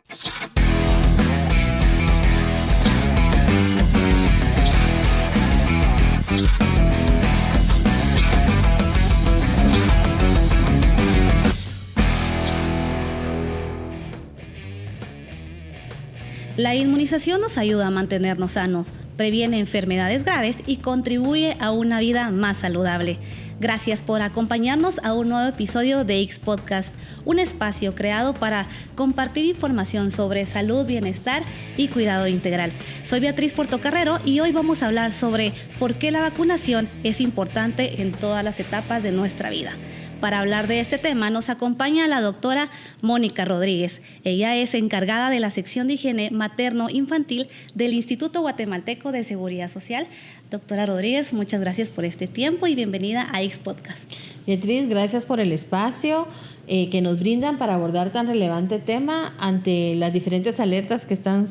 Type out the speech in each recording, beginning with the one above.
La inmunización nos ayuda a mantenernos sanos, previene enfermedades graves y contribuye a una vida más saludable. Gracias por acompañarnos a un nuevo episodio de X Podcast, un espacio creado para compartir información sobre salud, bienestar y cuidado integral. Soy Beatriz Portocarrero y hoy vamos a hablar sobre por qué la vacunación es importante en todas las etapas de nuestra vida. Para hablar de este tema nos acompaña la doctora Mónica Rodríguez. Ella es encargada de la sección de higiene materno-infantil del Instituto Guatemalteco de Seguridad Social. Doctora Rodríguez, muchas gracias por este tiempo y bienvenida a X Podcast. Beatriz, gracias por el espacio que nos brindan para abordar tan relevante tema ante las diferentes alertas que están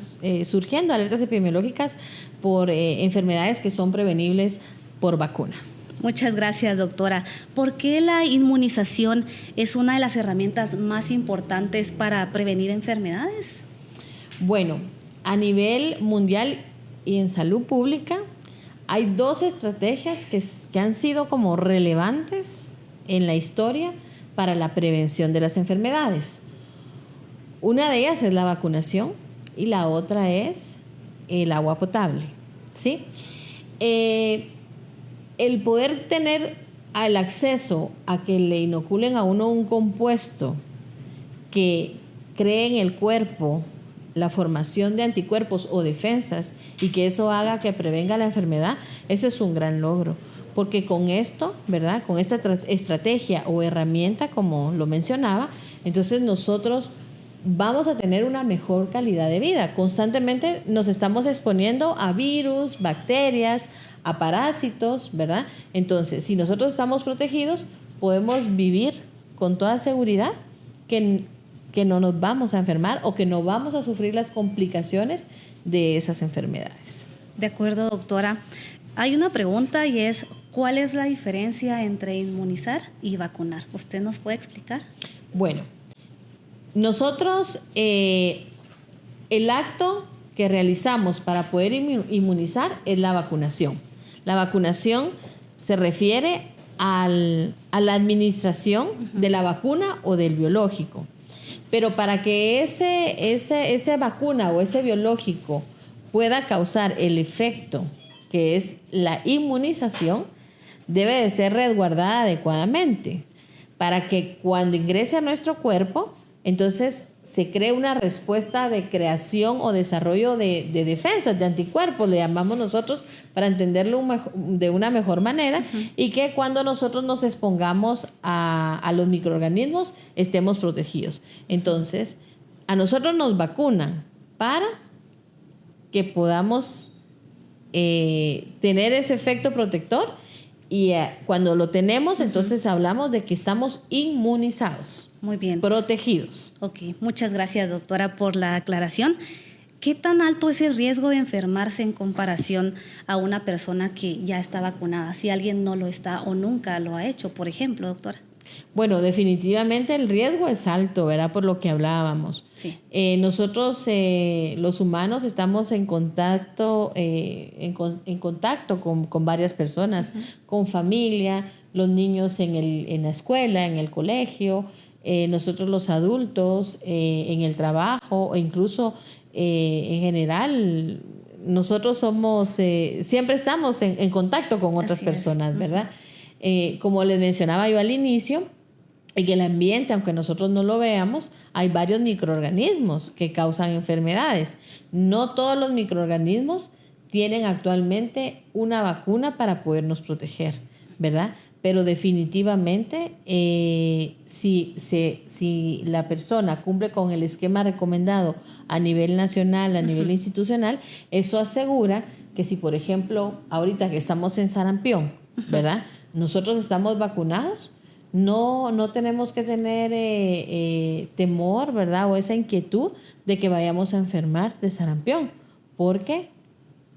surgiendo, alertas epidemiológicas por enfermedades que son prevenibles por vacuna. Muchas gracias, doctora. ¿Por qué la inmunización es una de las herramientas más importantes para prevenir enfermedades? Bueno, a nivel mundial y en salud pública hay dos estrategias que han sido como relevantes en la historia para la prevención de las enfermedades. Una de ellas es la vacunación y la otra es el agua potable, ¿sí? El poder tener el acceso a que le inoculen a uno un compuesto que cree en el cuerpo la formación de anticuerpos o defensas y que eso haga que prevenga la enfermedad, eso es un gran logro. Porque con esto, ¿verdad? Con esta estrategia o herramienta, como lo mencionaba, entonces nosotros vamos a tener una mejor calidad de vida. Constantemente nos estamos exponiendo a virus, bacterias, a parásitos, ¿verdad? Entonces, si nosotros estamos protegidos, podemos vivir con toda seguridad que no nos vamos a enfermar o que no vamos a sufrir las complicaciones de esas enfermedades. De acuerdo, doctora. Hay una pregunta y es, ¿cuál es la diferencia entre inmunizar y vacunar? ¿Usted nos puede explicar? Bueno, nosotros, el acto que realizamos para poder inmunizar es la vacunación. La vacunación se refiere a la administración de la vacuna o del biológico. Pero para que esa vacuna o ese biológico pueda causar el efecto que es la inmunización, debe de ser resguardada adecuadamente para que cuando ingrese a nuestro cuerpo, entonces se cree una respuesta de creación o desarrollo de defensas, de anticuerpos, le llamamos nosotros, para entenderlo de una mejor manera, y que cuando nosotros nos expongamos a los microorganismos estemos protegidos. Entonces, a nosotros nos vacunan para que podamos tener ese efecto protector y cuando lo tenemos, entonces hablamos de que estamos inmunizados. Muy bien. Protegidos. Ok, muchas gracias, doctora, por la aclaración. ¿Qué tan alto es el riesgo de enfermarse en comparación a una persona que ya está vacunada? Si alguien no lo está o nunca lo ha hecho, por ejemplo, doctora. Bueno, definitivamente el riesgo es alto, ¿verdad? Por lo que hablábamos. Sí. Nosotros, los humanos, estamos en contacto, en contacto con varias personas, con familia, los niños en la escuela, en el colegio, nosotros los adultos, en el trabajo, o incluso en general, nosotros somos, siempre estamos en contacto con otras personas, ¿verdad? Como les mencionaba yo al inicio, en el ambiente, aunque nosotros no lo veamos, hay varios microorganismos que causan enfermedades. No todos los microorganismos tienen actualmente una vacuna para podernos proteger, ¿verdad? Pero definitivamente, si la persona cumple con el esquema recomendado a nivel nacional, a nivel institucional, eso asegura que si, por ejemplo, ahorita que estamos en sarampión, ¿verdad? Nosotros estamos vacunados, no tenemos que tener temor, ¿verdad? O esa inquietud de que vayamos a enfermar de sarampión, porque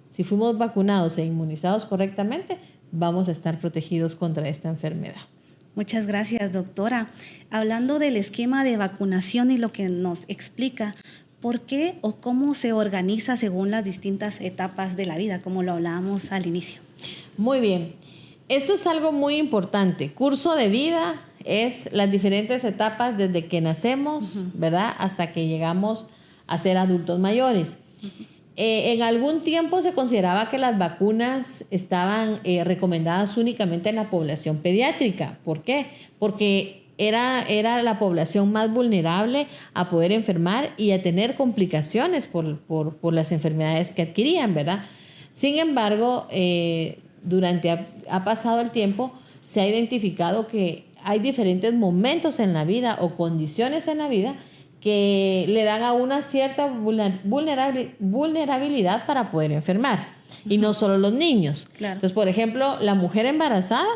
si fuimos vacunados e inmunizados correctamente, vamos a estar protegidos contra esta enfermedad. Muchas gracias, doctora. Hablando del esquema de vacunación y lo que nos explica, ¿Por qué o cómo se organiza según las distintas etapas de la vida, como lo hablábamos al inicio? Muy bien. Esto es algo muy importante. Curso de vida es las diferentes etapas desde que nacemos, ¿verdad? Hasta que llegamos a ser adultos mayores. En algún tiempo se consideraba que las vacunas estaban recomendadas únicamente en la población pediátrica. ¿Por qué? Porque era la población más vulnerable a poder enfermar y a tener complicaciones por las enfermedades que adquirían, ¿verdad? Sin embargo, ha pasado el tiempo, se ha identificado que hay diferentes momentos en la vida o condiciones en la vida que le dan a una cierta vulnerabilidad para poder enfermar. Y no solo los niños. Claro. Entonces, por ejemplo, la mujer embarazada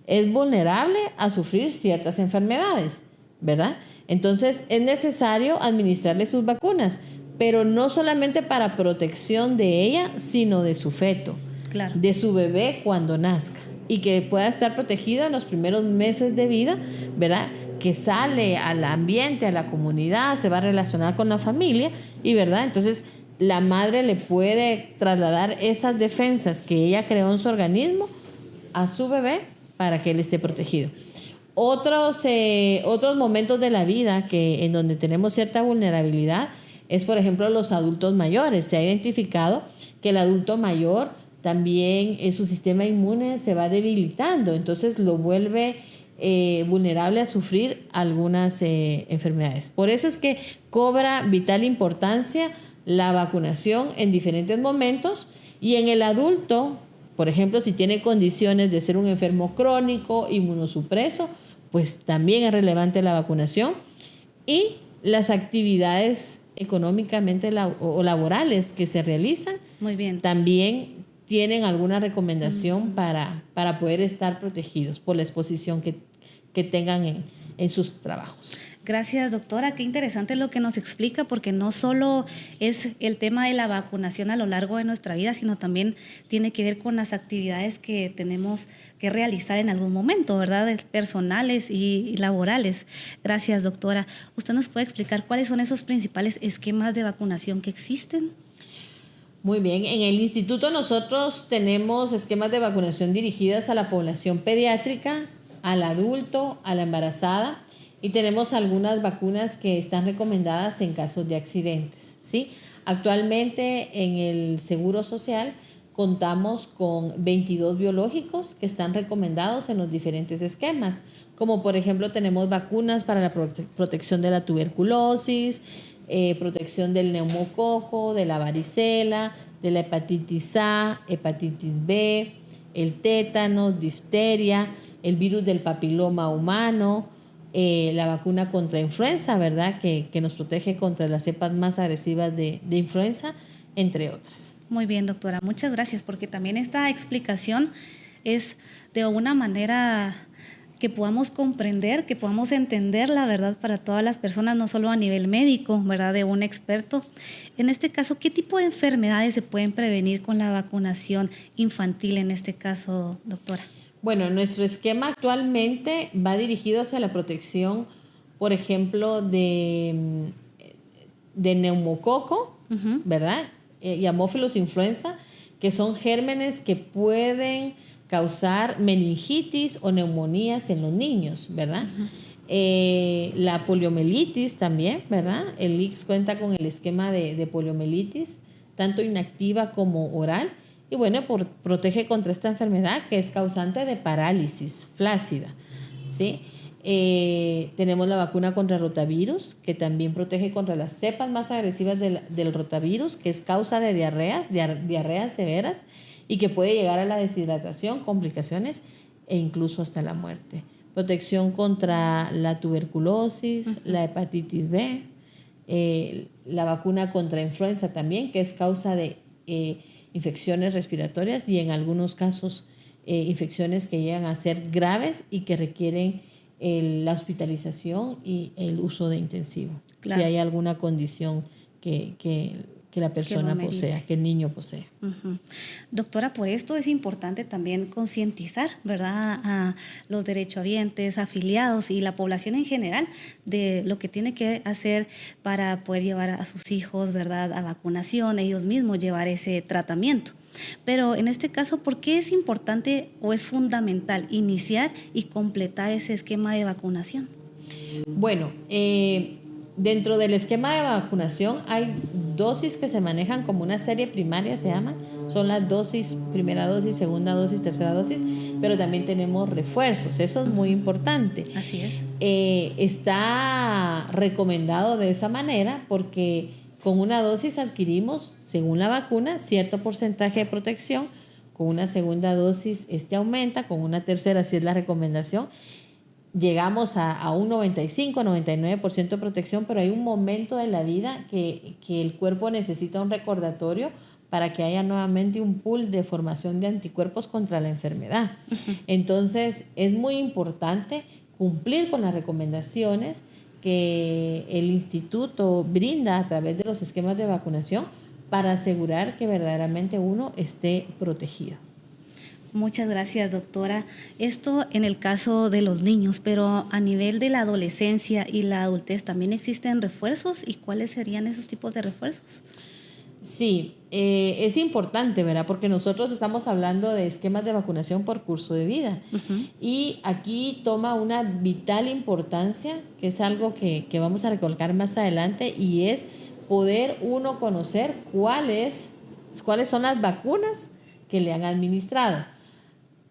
es vulnerable a sufrir ciertas enfermedades, ¿verdad? Entonces, es necesario administrarle sus vacunas, pero no solamente para protección de ella, sino de su feto, Claro. de su bebé cuando nazca, y que pueda estar protegida en los primeros meses de vida, ¿verdad? Que sale al ambiente, a la comunidad, se va a relacionar con la familia, y ¿verdad? Entonces, la madre le puede trasladar esas defensas que ella creó en su organismo a su bebé para que él esté protegido. Otros momentos de la vida en donde tenemos cierta vulnerabilidad es, por ejemplo, los adultos mayores. Se ha identificado que el adulto mayor también su sistema inmune se va debilitando, entonces lo vuelve vulnerable a sufrir algunas enfermedades. Por eso es que cobra vital importancia la vacunación en diferentes momentos, y en el adulto, por ejemplo, si tiene condiciones de ser un enfermo crónico, inmunosupreso, pues también es relevante la vacunación. Y las actividades económicamente o laborales que se realizan, Muy bien, también tienen alguna recomendación para poder estar protegidos por la exposición que tengan en sus trabajos. Gracias, doctora. Qué interesante lo que nos explica, porque no solo es el tema de la vacunación a lo largo de nuestra vida, sino también tiene que ver con las actividades que tenemos que realizar en algún momento, ¿verdad? Personales y laborales. Gracias, doctora. ¿Usted nos puede explicar cuáles son esos principales esquemas de vacunación que existen? Muy bien, en el instituto nosotros tenemos esquemas de vacunación dirigidas a la población pediátrica, al adulto, a la embarazada, y tenemos algunas vacunas que están recomendadas en casos de accidentes, ¿sí? Actualmente en el Seguro Social contamos con 22 biológicos que están recomendados en los diferentes esquemas, como por ejemplo tenemos vacunas para la protección de la tuberculosis, protección del neumococo, de la varicela, de la hepatitis A, hepatitis B, el tétano, difteria, el virus del papiloma humano, la vacuna contra influenza, ¿verdad? Que nos protege contra las cepas más agresivas de influenza, entre otras. Muy bien, doctora. Muchas gracias, porque también esta explicación es de una manera que podamos comprender, que podamos entender la verdad para todas las personas, no solo a nivel médico, ¿verdad? De un experto. En este caso, ¿qué tipo de enfermedades se pueden prevenir con la vacunación infantil en este caso, doctora? Bueno, nuestro esquema actualmente va dirigido hacia la protección, por ejemplo, de neumococo, ¿verdad? Y Haemophilus influenza, que son gérmenes que pueden causar meningitis o neumonías en los niños, ¿verdad? La poliomielitis también, ¿verdad? El ICS cuenta con el esquema de poliomielitis, tanto inactiva como oral. Y bueno, protege contra esta enfermedad que es causante de parálisis flácida, ¿sí? Tenemos la vacuna contra rotavirus, que también protege contra las cepas más agresivas del rotavirus, que es causa de diarreas severas y que puede llegar a la deshidratación, complicaciones e incluso hasta la muerte. Protección contra la tuberculosis, la hepatitis B, la vacuna contra influenza también, que es causa de infecciones respiratorias y en algunos casos infecciones que llegan a ser graves y que requieren la hospitalización y el uso de intensivo. Claro. Si hay alguna condición que que la persona merite. posea, que el niño posea. Ujú. Doctora, por esto es importante también concientizar, ¿verdad?, a los derechohabientes, afiliados y la población en general de lo que tiene que hacer para poder llevar a sus hijos, ¿verdad?, a vacunación, ellos mismos llevar ese tratamiento. Pero en este caso, ¿por qué es importante o es fundamental iniciar y completar ese esquema de vacunación? Bueno, dentro del esquema de vacunación hay dosis que se manejan como una serie primaria, se llama. Son las dosis, primera dosis, segunda dosis, tercera dosis, pero también tenemos refuerzos. Eso es muy importante. Así es. Está recomendado de esa manera porque con una dosis adquirimos, según la vacuna, cierto porcentaje de protección. Con una segunda dosis aumenta, con una tercera, si es la recomendación, llegamos a un 95, 99% de protección, pero hay un momento de la vida que el cuerpo necesita un recordatorio para que haya nuevamente un pool de formación de anticuerpos contra la enfermedad. Entonces, es muy importante cumplir con las recomendaciones que el instituto brinda a través de los esquemas de vacunación para asegurar que verdaderamente uno esté protegido. Muchas gracias, doctora. Esto en el caso de los niños, pero a nivel de la adolescencia y la adultez, ¿también existen refuerzos? ¿Y cuáles serían esos tipos de refuerzos? Sí, es importante, ¿verdad? Porque nosotros estamos hablando de esquemas de vacunación por curso de vida. Uh-huh. Y aquí toma una vital importancia, que es algo que vamos a recalcar más adelante, y es poder uno conocer cuáles son las vacunas que le han administrado.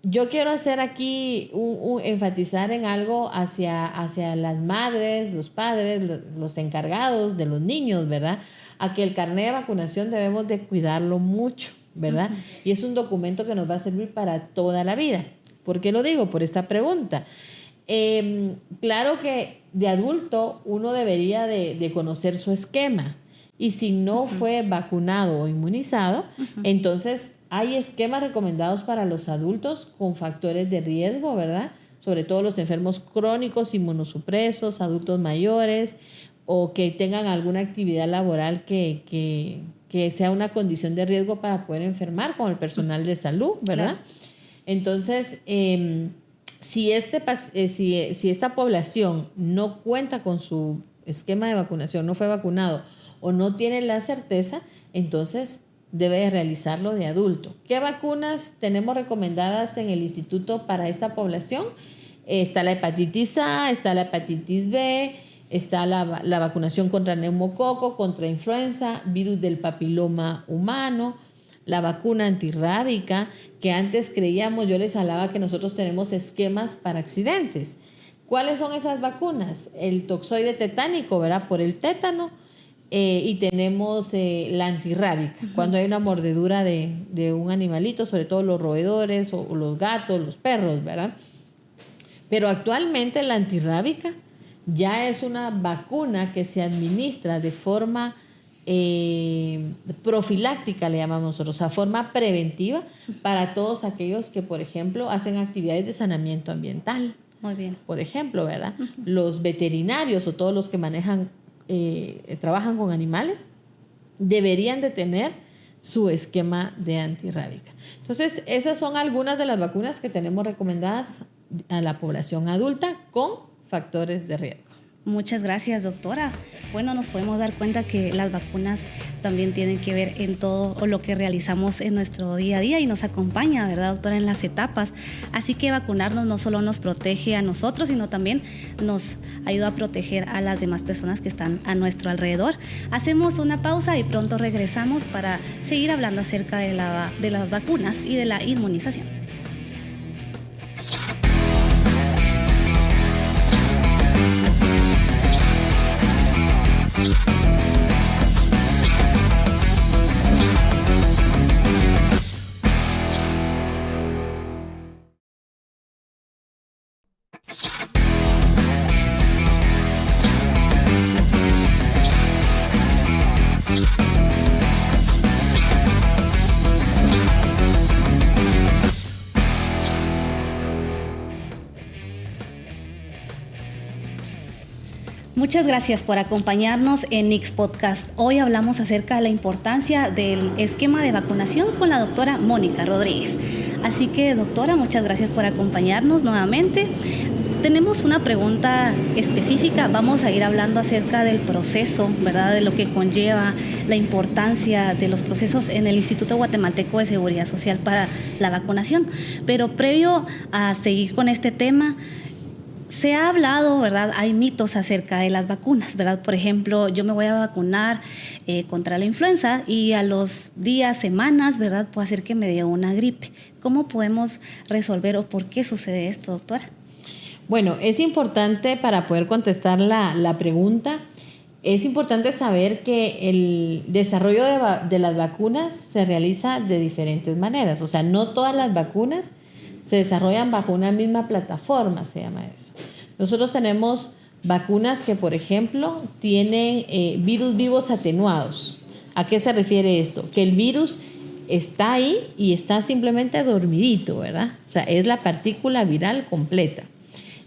Yo quiero hacer aquí enfatizar en algo hacia las madres, los padres, los encargados de los niños, ¿verdad? A que el carnet de vacunación debemos de cuidarlo mucho, ¿verdad? Uh-huh. Y es un documento que nos va a servir para toda la vida. ¿Por qué lo digo? Por esta pregunta. Claro que de adulto uno debería de conocer su esquema. Y si no fue vacunado o inmunizado, entonces hay esquemas recomendados para los adultos con factores de riesgo, ¿verdad? Sobre todo los enfermos crónicos, inmunosupresos, adultos mayores o que tengan alguna actividad laboral que sea una condición de riesgo para poder enfermar, como el personal de salud, ¿verdad? Claro. Entonces, si esta población no cuenta con su esquema de vacunación, no fue vacunado o no tiene la certeza, entonces debe de realizarlo de adulto. ¿Qué vacunas tenemos recomendadas en el instituto para esta población? Está la hepatitis A, está la hepatitis B, está la vacunación contra neumococo, contra influenza, virus del papiloma humano, la vacuna antirrábica, que antes creíamos, yo les hablaba que nosotros tenemos esquemas para accidentes. ¿Cuáles son esas vacunas? El toxoide tetánico, ¿verdad? Por el tétano. Y tenemos la antirrábica, cuando hay una mordedura de un animalito, sobre todo los roedores o los gatos, los perros, ¿verdad? Pero actualmente la antirrábica ya es una vacuna que se administra de forma profiláctica, le llamamos nosotros, o sea, forma preventiva para todos aquellos que, por ejemplo, hacen actividades de saneamiento ambiental. Muy bien. Por ejemplo, ¿verdad? Los veterinarios o todos los que trabajan con animales deberían de tener su esquema de antirrábica. Entonces, esas son algunas de las vacunas que tenemos recomendadas a la población adulta con factores de riesgo. Muchas gracias, doctora. Bueno, nos podemos dar cuenta que las vacunas también tienen que ver en todo lo que realizamos en nuestro día a día y nos acompaña, ¿verdad, doctora?, en las etapas. Así que vacunarnos no solo nos protege a nosotros, sino también nos ayuda a proteger a las demás personas que están a nuestro alrededor. Hacemos una pausa y pronto regresamos para seguir hablando acerca de las vacunas y de la inmunización. Muchas gracias por acompañarnos en Nix Podcast. Hoy hablamos acerca de la importancia del esquema de vacunación con la doctora Mónica Rodríguez. Así que, doctora, muchas gracias por acompañarnos nuevamente. Tenemos una pregunta específica. Vamos a ir hablando acerca del proceso, ¿verdad? De lo que conlleva la importancia de los procesos en el Instituto Guatemalteco de Seguridad Social para la vacunación. Pero previo a seguir con este tema, se ha hablado, ¿verdad? Hay mitos acerca de las vacunas, ¿verdad? Por ejemplo, yo me voy a vacunar contra la influenza y a los días, semanas, ¿verdad? Puede ser que me dé una gripe. ¿Cómo podemos resolver o por qué sucede esto, doctora? Bueno, es importante para poder contestar la pregunta, es importante saber que el desarrollo de las vacunas se realiza de diferentes maneras. O sea, no todas las vacunas se desarrollan bajo una misma plataforma, se llama eso. Nosotros tenemos vacunas que, por ejemplo, tienen virus vivos atenuados. ¿A qué se refiere esto? Que el virus está ahí y está simplemente dormidito, ¿verdad? O sea, es la partícula viral completa.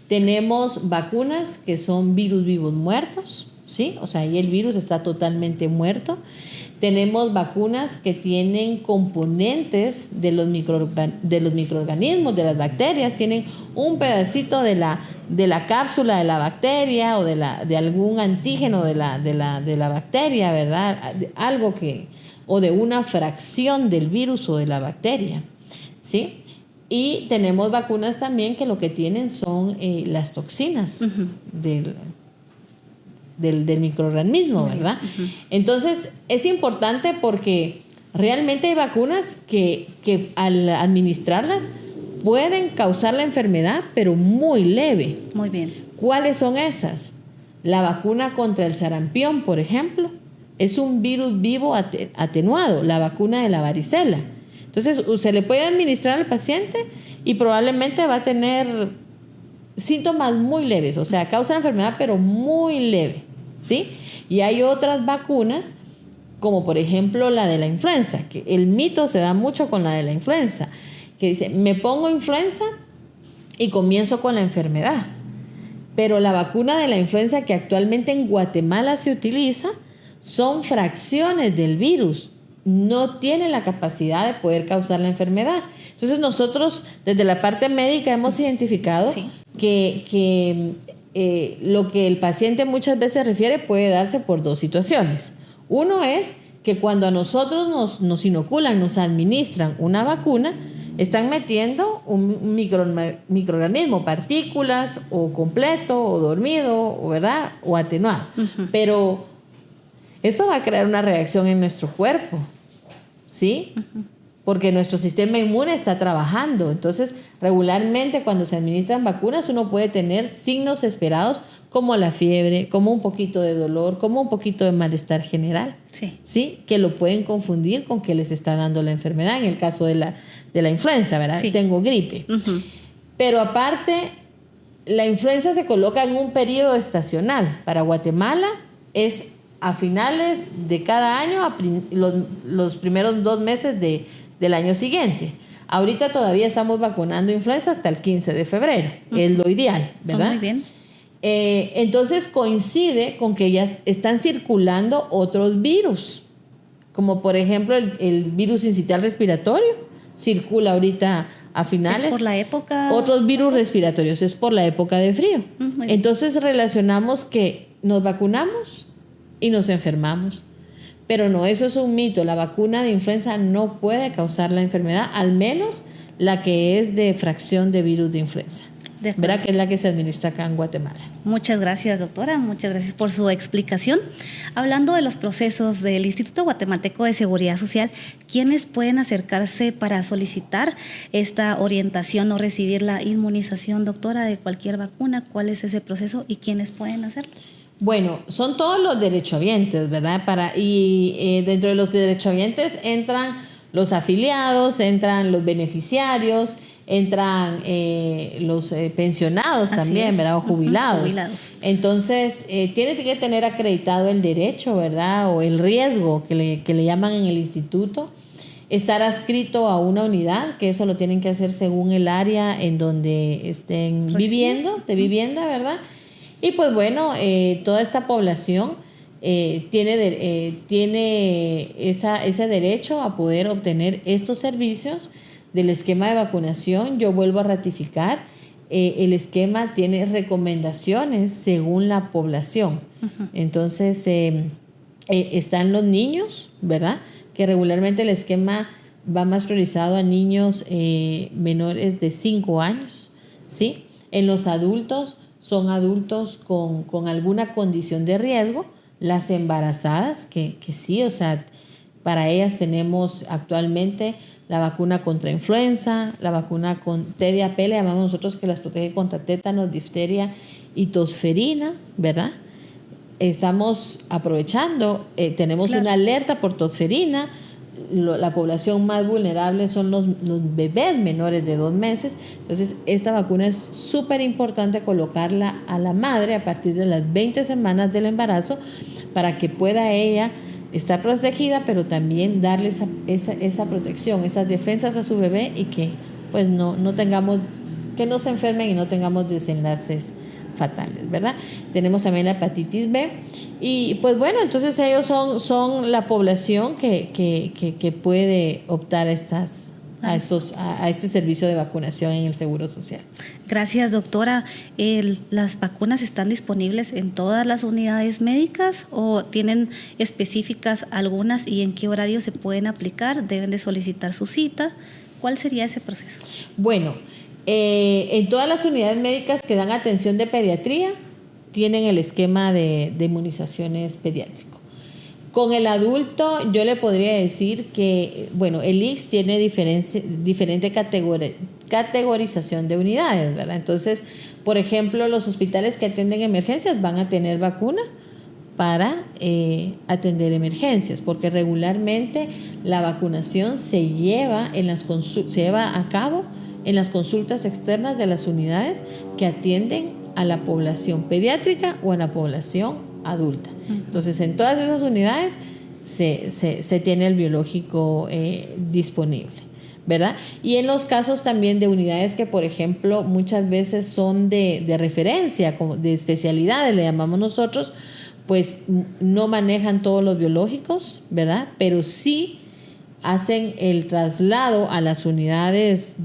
Tenemos vacunas que son virus vivos muertos, ¿sí? O sea, ahí el virus está totalmente muerto. Tenemos vacunas que tienen componentes de los microorganismos, de las bacterias, tienen un pedacito de la cápsula de la bacteria o de algún antígeno de la bacteria, ¿verdad? Algo o de una fracción del virus o de la bacteria, ¿sí? Y tenemos vacunas también que lo que tienen son las toxinas del microorganismo, ¿verdad? Entonces, es importante porque realmente hay vacunas que al administrarlas pueden causar la enfermedad, pero muy leve. Muy bien. ¿Cuáles son esas? La vacuna contra el sarampión, por ejemplo, es un virus vivo atenuado, la vacuna de la varicela. Entonces, se le puede administrar al paciente y probablemente va a tener síntomas muy leves, o sea, causa la enfermedad, pero muy leve, ¿sí? Y hay otras vacunas, como por ejemplo la de la influenza, que el mito se da mucho con la de la influenza, que dice, me pongo influenza y comienzo con la enfermedad. Pero la vacuna de la influenza que actualmente en Guatemala se utiliza son fracciones del virus, no tiene la capacidad de poder causar la enfermedad. Entonces nosotros desde la parte médica hemos identificado que lo que el paciente muchas veces refiere puede darse por dos situaciones. Uno es que cuando a nosotros nos inoculan, nos administran una vacuna, están metiendo un microorganismo, partículas o completo o dormido, ¿verdad? O atenuado. Pero esto va a crear una reacción en nuestro cuerpo, ¿sí? Porque nuestro sistema inmune está trabajando. Entonces, regularmente cuando se administran vacunas, uno puede tener signos esperados como la fiebre, como un poquito de dolor, como un poquito de malestar general, ¿sí? Que lo pueden confundir con que les está dando la enfermedad. En el caso de la influenza, ¿verdad? Sí. Tengo gripe. Pero aparte, la influenza se coloca en un periodo estacional. Para Guatemala es a finales de cada año, los primeros 2 meses del año siguiente. Ahorita todavía estamos vacunando influenza hasta el 15 de febrero. Es lo ideal, ¿verdad? Muy bien. Entonces coincide con que ya están circulando otros virus, como por ejemplo el virus sincitial respiratorio, circula ahorita a finales. ¿Es por la época? Otros virus respiratorios, es por la época de frío. Entonces relacionamos que nos vacunamos y nos enfermamos. Pero no, eso es un mito. La vacuna de influenza no puede causar la enfermedad, al menos la que es de fracción de virus de influenza. ¿Verdad? Que es la que se administra acá en Guatemala. Muchas gracias, doctora. Muchas gracias por su explicación. Hablando de los procesos del Instituto Guatemalteco de Seguridad Social, ¿quiénes pueden acercarse para solicitar esta orientación o recibir la inmunización, doctora, de cualquier vacuna? ¿Cuál es ese proceso y quiénes pueden hacerlo? Bueno, son todos los derechohabientes, ¿verdad? Dentro de los derechohabientes entran los afiliados, entran los beneficiarios, entran los pensionados también, ¿verdad? O jubilados. Entonces, tiene que tener acreditado el derecho, ¿verdad? O el riesgo que le llaman en el instituto. Estar adscrito a una unidad, que eso lo tienen que hacer según el área en donde estén viviendo, de vivienda, ¿verdad? Y pues bueno, toda esta población tiene ese derecho a poder obtener estos servicios del esquema de vacunación. Yo vuelvo a ratificar, el esquema tiene recomendaciones según la población. Uh-huh. Entonces, están los niños, ¿verdad? Que regularmente el esquema va más priorizado a niños menores de 5 años, ¿sí? En los adultos, son adultos con alguna condición de riesgo. Las embarazadas, que sí, o sea, para ellas tenemos actualmente la vacuna contra influenza, la vacuna con TDAP, le llamamos nosotros, que las protege contra tétanos, difteria y tosferina, ¿verdad? Estamos aprovechando, tenemos una alerta por tosferina. La población más vulnerable son los bebés menores de 2 meses. Entonces, esta vacuna es súper importante colocarla a la madre a partir de las 20 semanas del embarazo para que pueda ella estar protegida, pero también darle esa protección, esas defensas a su bebé, y que pues no tengamos, que no se enfermen y no tengamos desenlaces fatales, ¿verdad? Tenemos también la hepatitis B, y pues bueno, entonces ellos son la población que puede optar a este servicio de vacunación en el Seguro Social. Gracias, doctora. ¿Las vacunas están disponibles en todas las unidades médicas o tienen específicas algunas, y en qué horario se pueden aplicar? ¿Deben de solicitar su cita? ¿Cuál sería ese proceso? Bueno, en todas las unidades médicas que dan atención de pediatría tienen el esquema de inmunizaciones pediátrico. Con el adulto yo le podría decir que, bueno, el ICS tiene diferente categorización de unidades, ¿verdad? Entonces, por ejemplo, los hospitales que atienden emergencias van a tener vacuna para atender emergencias, porque regularmente la vacunación se lleva a cabo en las consultas externas de las unidades que atienden a la población pediátrica o a la población adulta. Entonces, en todas esas unidades se tiene el biológico disponible, ¿verdad? Y en los casos también de unidades que, por ejemplo, muchas veces son de referencia, como de especialidades, le llamamos nosotros, pues no manejan todos los biológicos, ¿verdad? Pero sí hacen el traslado a las unidades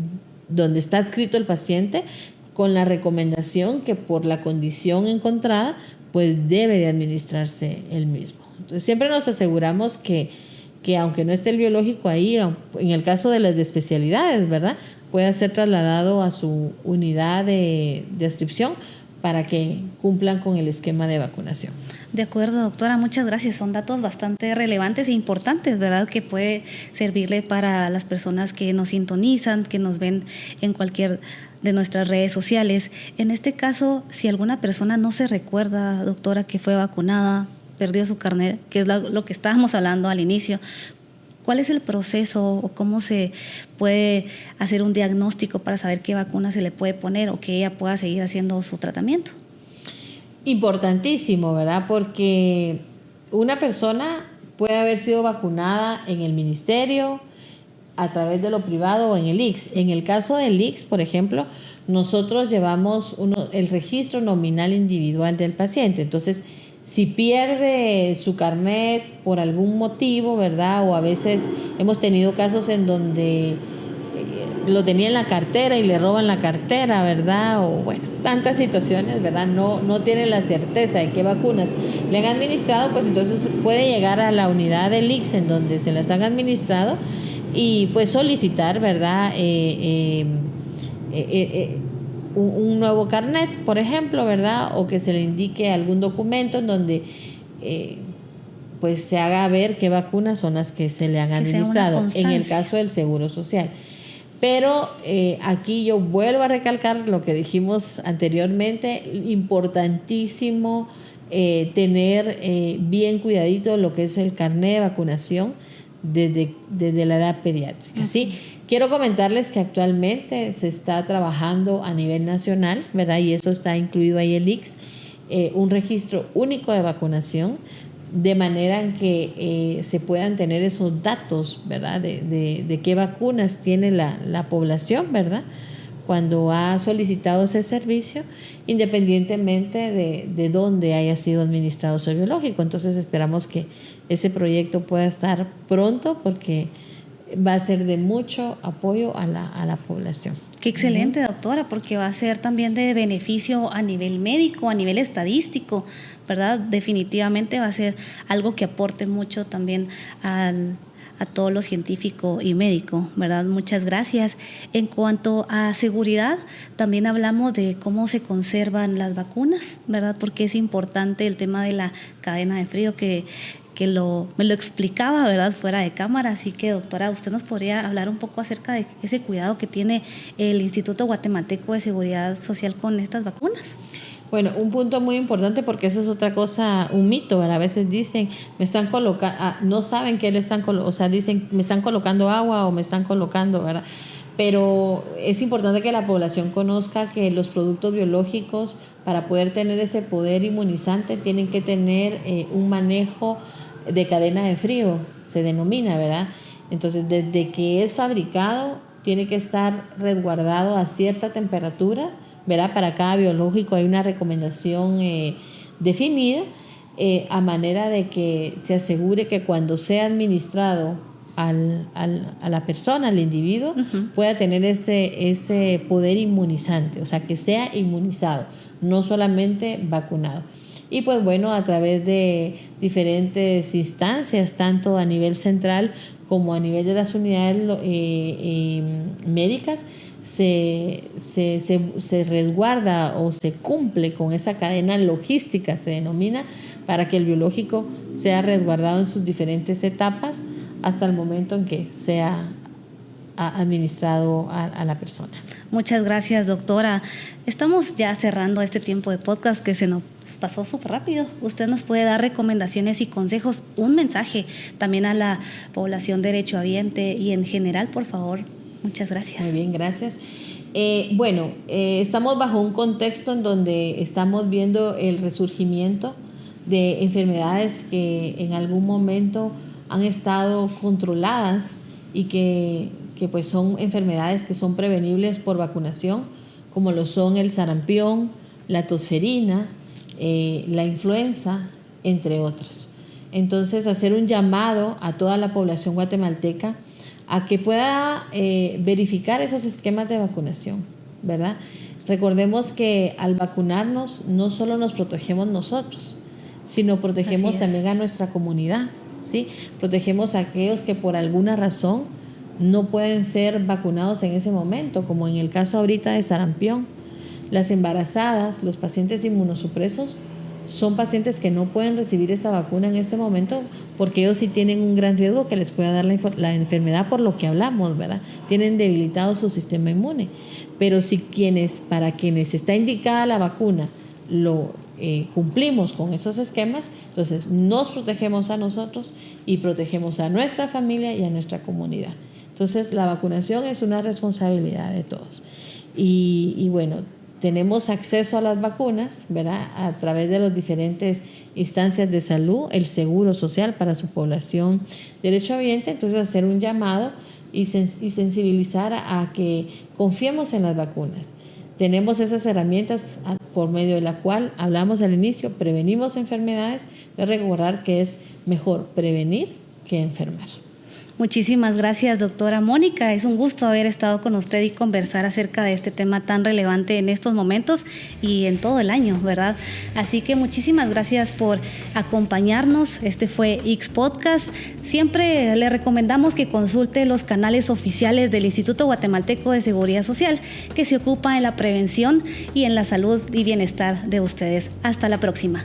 donde está adscrito el paciente, con la recomendación que por la condición encontrada, pues debe de administrarse el mismo. Entonces, siempre nos aseguramos que aunque no esté el biológico ahí, en el caso de las de especialidades, ¿verdad?, pueda ser trasladado a su unidad de adscripción para que cumplan con el esquema de vacunación. De acuerdo, doctora, muchas gracias. Son datos bastante relevantes e importantes, ¿verdad?, que puede servirle para las personas que nos sintonizan, que nos ven en cualquier de nuestras redes sociales. En este caso, si alguna persona no se recuerda, doctora, que fue vacunada, perdió su carnet, que es lo que estábamos hablando al inicio, ¿cuál es el proceso o cómo se puede hacer un diagnóstico para saber qué vacuna se le puede poner o que ella pueda seguir haciendo su tratamiento? Importantísimo, ¿verdad? Porque una persona puede haber sido vacunada en el ministerio, a través de lo privado o en el ICS. En el caso del ICS, por ejemplo, nosotros llevamos el registro nominal individual del paciente. Entonces, si pierde su carnet por algún motivo, ¿verdad? O a veces hemos tenido casos en donde lo tenía en la cartera y le roban la cartera, ¿verdad? O bueno, tantas situaciones, ¿verdad? No tiene la certeza de qué vacunas le han administrado, pues entonces puede llegar a la unidad del ICS en donde se las han administrado y pues solicitar, ¿verdad?, un nuevo carnet, por ejemplo, ¿verdad?, o que se le indique algún documento en donde pues se haga ver qué vacunas son las que se le han administrado, en el caso del Seguro Social. Pero aquí yo vuelvo a recalcar lo que dijimos anteriormente, importantísimo tener bien cuidadito lo que es el carnet de vacunación desde la edad pediátrica, ¿sí? Quiero comentarles que actualmente se está trabajando a nivel nacional, ¿verdad? Y eso está incluido ahí el ICS, un registro único de vacunación, de manera en que se puedan tener esos datos, ¿verdad?, de qué vacunas tiene la población, ¿verdad?, cuando ha solicitado ese servicio, independientemente de dónde haya sido administrado su biológico. Entonces esperamos que ese proyecto pueda estar pronto porque va a ser de mucho apoyo a la población. Qué excelente, doctora, porque va a ser también de beneficio a nivel médico, a nivel estadístico, ¿verdad? Definitivamente va a ser algo que aporte mucho también a todo lo científico y médico, ¿verdad? Muchas gracias. En cuanto a seguridad, también hablamos de cómo se conservan las vacunas, ¿verdad? Porque es importante el tema de la cadena de frío que me lo explicaba, ¿verdad?, fuera de cámara. Así que, doctora, ¿usted nos podría hablar un poco acerca de ese cuidado que tiene el Instituto Guatemalteco de Seguridad Social con estas vacunas? Bueno, un punto muy importante, porque esa es otra cosa, un mito, ¿verdad? A veces dicen, me están colocando, no saben qué le están colocando, o sea, dicen, me están colocando agua o me están colocando, ¿verdad? Pero es importante que la población conozca que los productos biológicos, para poder tener ese poder inmunizante, tienen que tener un manejo de cadena de frío, se denomina, ¿verdad? Entonces, desde que es fabricado, tiene que estar resguardado a cierta temperatura, ¿verdad? Para cada biológico hay una recomendación definida, a manera de que se asegure que cuando sea administrado a la persona, al individuo, pueda tener ese poder inmunizante, o sea, que sea inmunizado, no solamente vacunado. Y pues bueno, a través de diferentes instancias, tanto a nivel central como a nivel de las unidades médicas, se resguarda o se cumple con esa cadena logística, se denomina, para que el biológico sea resguardado en sus diferentes etapas hasta el momento en que sea administrado a la persona. Muchas gracias, doctora. Estamos ya cerrando este tiempo de podcast que se nos pasó súper rápido. Usted nos puede dar recomendaciones y consejos, un mensaje también a la población derechohabiente y en general, por favor. Muchas gracias. Muy bien, gracias. Estamos bajo un contexto en donde estamos viendo el resurgimiento de enfermedades que en algún momento han estado controladas y que pues son enfermedades que son prevenibles por vacunación, como lo son el sarampión, la tosferina, la influenza, entre otros. Entonces, hacer un llamado a toda la población guatemalteca a que pueda verificar esos esquemas de vacunación, ¿verdad? Recordemos que al vacunarnos no solo nos protegemos nosotros, sino protegemos también a nuestra comunidad, ¿sí? Protegemos a aquellos que por alguna razón no pueden ser vacunados en ese momento, como en el caso ahorita de sarampión. Las embarazadas, los pacientes inmunosupresos, son pacientes que no pueden recibir esta vacuna en este momento porque ellos sí tienen un gran riesgo que les pueda dar la enfermedad, por lo que hablamos, ¿verdad? Tienen debilitado su sistema inmune. Pero si para quienes está indicada la vacuna cumplimos con esos esquemas, entonces nos protegemos a nosotros y protegemos a nuestra familia y a nuestra comunidad. Entonces la vacunación es una responsabilidad de todos. Y bueno, tenemos acceso a las vacunas, ¿verdad?, a través de las diferentes instancias de salud, el seguro social para su población derechohabiente. Entonces, hacer un llamado y sensibilizar a que confiemos en las vacunas. Tenemos esas herramientas por medio de la cual hablamos al inicio, prevenimos enfermedades, de recordar que es mejor prevenir que enfermar. Muchísimas gracias, doctora Mónica. Es un gusto haber estado con usted y conversar acerca de este tema tan relevante en estos momentos y en todo el año, ¿verdad? Así que muchísimas gracias por acompañarnos. Este fue X Podcast. Siempre le recomendamos que consulte los canales oficiales del Instituto Guatemalteco de Seguridad Social, que se ocupa en la prevención y en la salud y bienestar de ustedes. Hasta la próxima.